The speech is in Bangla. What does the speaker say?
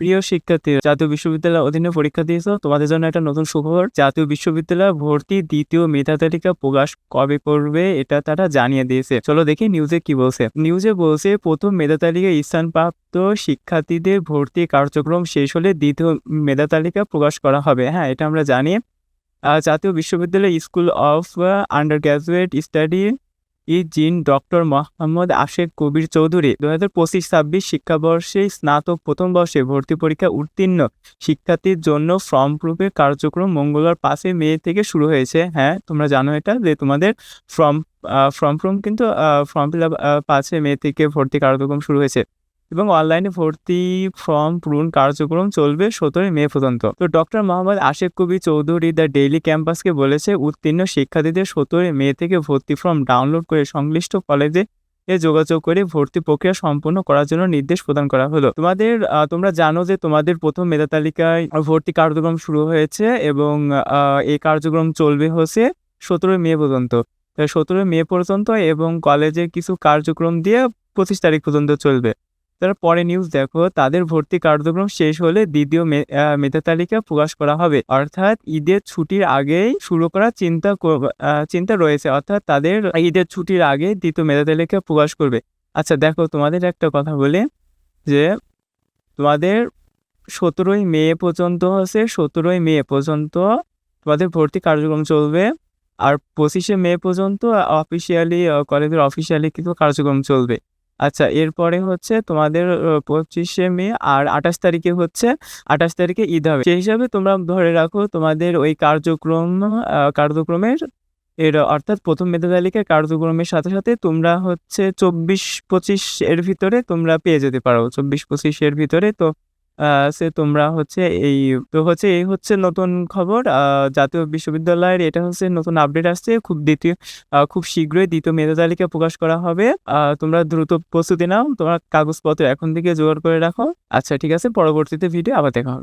প্রিয় শিক্ষার্থী, জাতীয় বিশ্ববিদ্যালয়ের অধীনে পরীক্ষা দিয়েছো, তোমাদের জন্য একটা নতুন সুখবর। জাতীয় বিশ্ববিদ্যালয় ভর্তি দ্বিতীয় মেধা তালিকা প্রকাশ কবে করবে এটা তারা জানিয়ে দিয়েছে। চলো দেখি নিউজে কি বলছে। নিউজে বলছে প্রথম মেধা তালিকায় স্থানপ্রাপ্ত শিক্ষার্থীদের ভর্তি কার্যক্রম শেষ হলে দ্বিতীয় মেধা তালিকা প্রকাশ করা হবে। হ্যাঁ, এটা আমরা জানি। জাতীয় বিশ্ববিদ্যালয় school of under graduate study জিন ডক্টর মোহাম্মদ আশেক কবির চৌধুরী 2025-26 শিক্ষাবর্ষে স্নাতক প্রথম বর্ষে ভর্তি পরীক্ষা উত্তীর্ণ শিক্ষার্থীর জন্য ফর্ম পূরণের কার্যক্রম মঙ্গলবার 5 মে থেকে শুরু হয়েছে। হ্যাঁ, তোমরা জানো এটা যে তোমাদের ফর্ম কিন্তু ফর্ম ফিল আপ 5 মে থেকে ভর্তি কার্যক্রম শুরু হয়েছে এবং অনলাইনে ভর্তি ফর্ম পূরণ কার্যক্রম চলবে 17 মে পর্যন্ত। তো ডক্টর মোহাম্মদ আশেক কবির চৌধুরী দ্য ডেইলি ক্যাম্পাসকে বলেছে, উত্তীর্ণ শিক্ষার্থীদের 17 মে থেকে ভর্তি ফর্ম ডাউনলোড করে সংশ্লিষ্ট কলেজে যোগাযোগ করে ভর্তি প্রক্রিয়া সম্পন্ন করার জন্য নির্দেশ প্রদান করা হলো। তোমরা জানো যে তোমাদের প্রথম মেধা তালিকায় ভর্তি কার্যক্রম শুরু হয়েছে এবং এই কার্যক্রম চলবে হচ্ছে 17 মে পর্যন্ত। 17 মে পর্যন্ত এবং কলেজের কিছু কার্যক্রম দিয়ে 25 তারিখ পর্যন্ত চলবে। পরে নিউজ দেখো, তাদের ভর্তি কার্যক্রম শেষ হলে দ্বিতীয় মেধা তালিকা প্রকাশ করা হবে, অর্থাৎ ঈদের ছুটির আগেই শুরু করার চিন্তা রয়েছে, অর্থাৎ তাদের ঈদের ছুটির আগে দ্বিতীয় মেধা তালিকা প্রকাশ করবে। আচ্ছা দেখো, তোমাদের একটা কথা বলি যে তোমাদের 17 মে পর্যন্ত তোমাদের ভর্তি কার্যক্রম চলবে, আর 25 মে পর্যন্ত কলেজের অফিসিয়ালি কিন্তু কার্যক্রম চলবে। আচ্ছা, এরপরে হচ্ছে তোমাদের 25 মে আর 28 তারিখে ঈদ হবে। সেই হিসাবে তোমরা ধরে রাখো তোমাদের ওই কার্যক্রমের অর্থাৎ প্রথম মেধা তালিকার কার্যক্রমের সাথে সাথে তোমরা হচ্ছে 24-25 এর ভিতরে তোমরা পেয়ে যেতে পারো। 24-25 এর ভিতরে তো তোমরা হচ্ছে এই হচ্ছে নতুন খবর। জাতীয় বিশ্ববিদ্যালয়ের এটা হচ্ছে নতুন আপডেট আসছে। খুব শীঘ্রই দ্বিতীয় মেধা তালিকা প্রকাশ করা হবে। তোমরা দ্রুত প্রস্তুতি নাও, তোমার কাগজপত্র এখন থেকে জোগাড় করে রাখো। আচ্ছা ঠিক আছে, পরবর্তীতে ভিডিও আবার দেখা হবে।